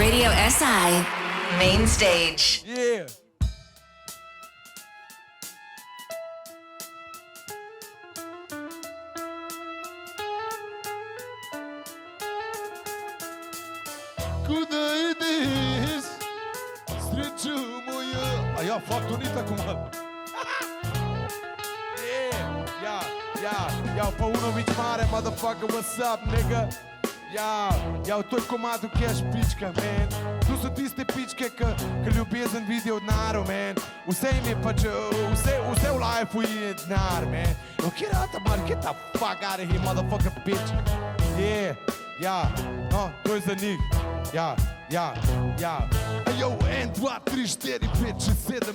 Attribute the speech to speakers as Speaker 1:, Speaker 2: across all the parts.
Speaker 1: Radio SI Main Stage.
Speaker 2: Yeah. Kuda ideš, srečo moja. A ja, fakt, to ni tako malo. Ja, pa Unović Mare, motherfucker, what's up, nigga? Ja, v toj komadu cash pička, man. Tu so tiste pičke, ki ljubezen vidijo od naru, man. Vse jim je pač, vse v life-u je denar, man. Yo, get out the money, get the fuck out of here, motherfucker, bitch. Yeah, ja, no, to je za njih. Ja. Yo, 1, 2, 3, 4, 5, 6, 7.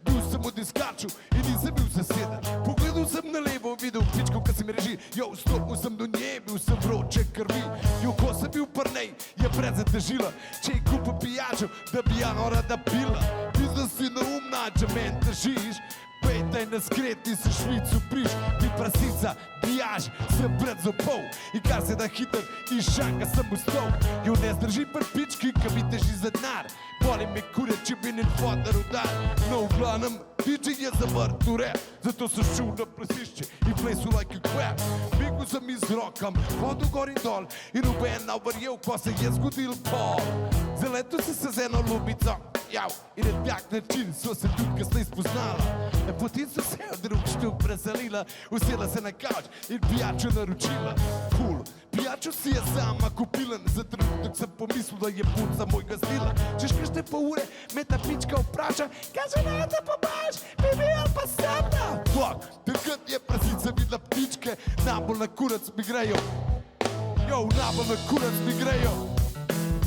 Speaker 2: Bil sem v diskaču in nisem bil zaseden. Pogledal sem na levo, videl pičko, ki se mi reži. Yo, stopil sem do nje, bil sem vroče krvi. Yo, ko sem bil prnej, je predzatežila. Če ji kupim pijačo, da bi ja nora da pila. Mislim si neumna, če men težiš. Pejtaj na skreti, se Švicu priš. Ti prasica, bijaž, sem pred zopov. In kar se da hiter, iz šanga sem ustal. Jo, ne zdrži pri pički, ki mi teži za denar. Boli me kure, če bi njen fotar udar. No, v glavnem, DJ je zavrt v rap. Zato sem šel na plesišče in plesu like a crap. Migu sem iz rokam, vodu gor in dol. In noben verjel, ko se je zgodil pol. Zaletel si se z eno ljubico. In na tak način so se tudi kasnej spoznala. Potem so se v drug štuk preselila, usela se na kavč in pijačo naročila. Cool, pijačo si je sama kupila, za trenutek sem pomislil, da je punca mojega stila. Češ každe pol ure me ta pička vpraša, kaže naj te pomaž, bi bil pa sama. Fuck, takrat je prasica videla ptičke, najbolj na kurac mi grejo. Yo, najbolj na kurac mi grejo.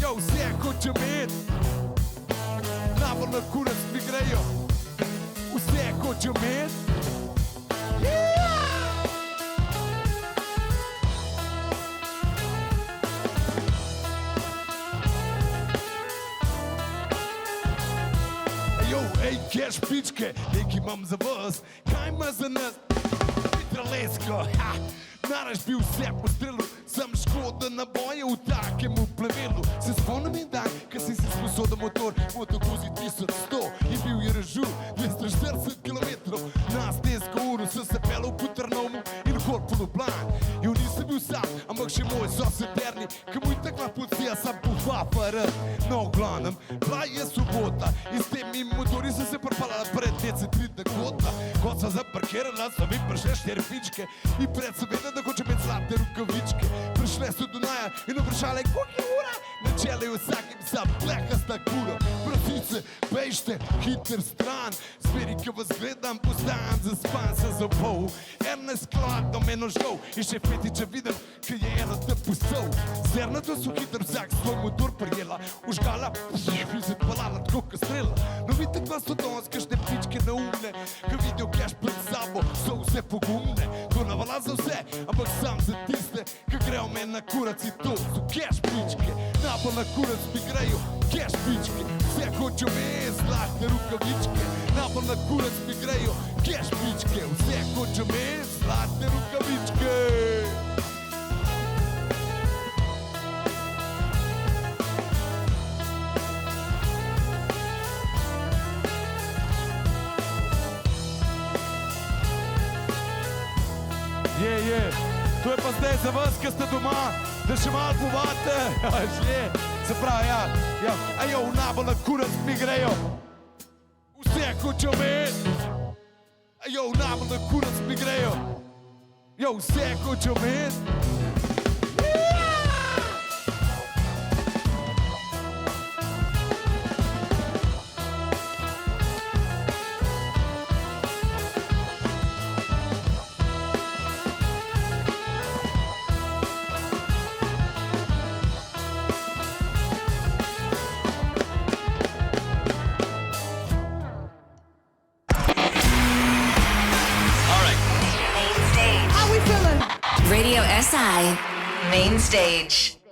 Speaker 2: Yo, vse hoče med. Najbolj na kurac mi grejo. Vse hoče med. Yo, ej, cash pičke, nekaj imam za vas. Kaj ima za nas? Vitralesko, ha! Naraš bi vse postrelil, sem škoda naboje v takemu plevelu. Se spomnim en dan, ko si si sposodil motor, motokozi 1100 in bil je režur 240 km. Na stesko uro sem se pelil po Trnovmu in hol po Ljubljani. Jo, nisem bil sam, ampak še moj soseterni, ki mu je takva policija sam povaparil. No, v glavnem, bila je sobota in s temi motori sem se prpalala pred DC3 kota. Kot so zaparkirala, so mi prišle 4 pičke in pred so vedela, da hoče imeti zlate rukavičke. Prišle so do naja in vprašale, koliko je ura? Načele je vsakim sam plehasta kura. Prasice, bejšte, hiter stran. Zveri, ki vas gledam, postajam zaspan se zobov. Ernest Clark me nožgov in še fetiče vidim, ki je eno te pustil. Zernato so hiter vsak svoj motor prijela, užgala in se odpalala tako kot strela. No vidite, kva so danes kakšne pičke neumne, ki vidijo cash pred sabo, so vse pogumne. To navala za vse, ampak sam za tiste, ki grejo men na kurac in to so cash pičke. Najbolj na kurac mi grejo cash pičke. Vse hočejo me zlate rukavičke. Najbolj na kurac mi grejo cash pičke. Vse hočejo me zlate rukavičke. To je pa zdaj za vas, ki ste doma, da še malo povate. Se pravi, ja. Ajo, najbolj na kurac mi grejo. Vse hočejo med. Ajo, najbolj na kurac mi grejo. Jo, vse hočejo med.
Speaker 1: Radio SI Main Stage.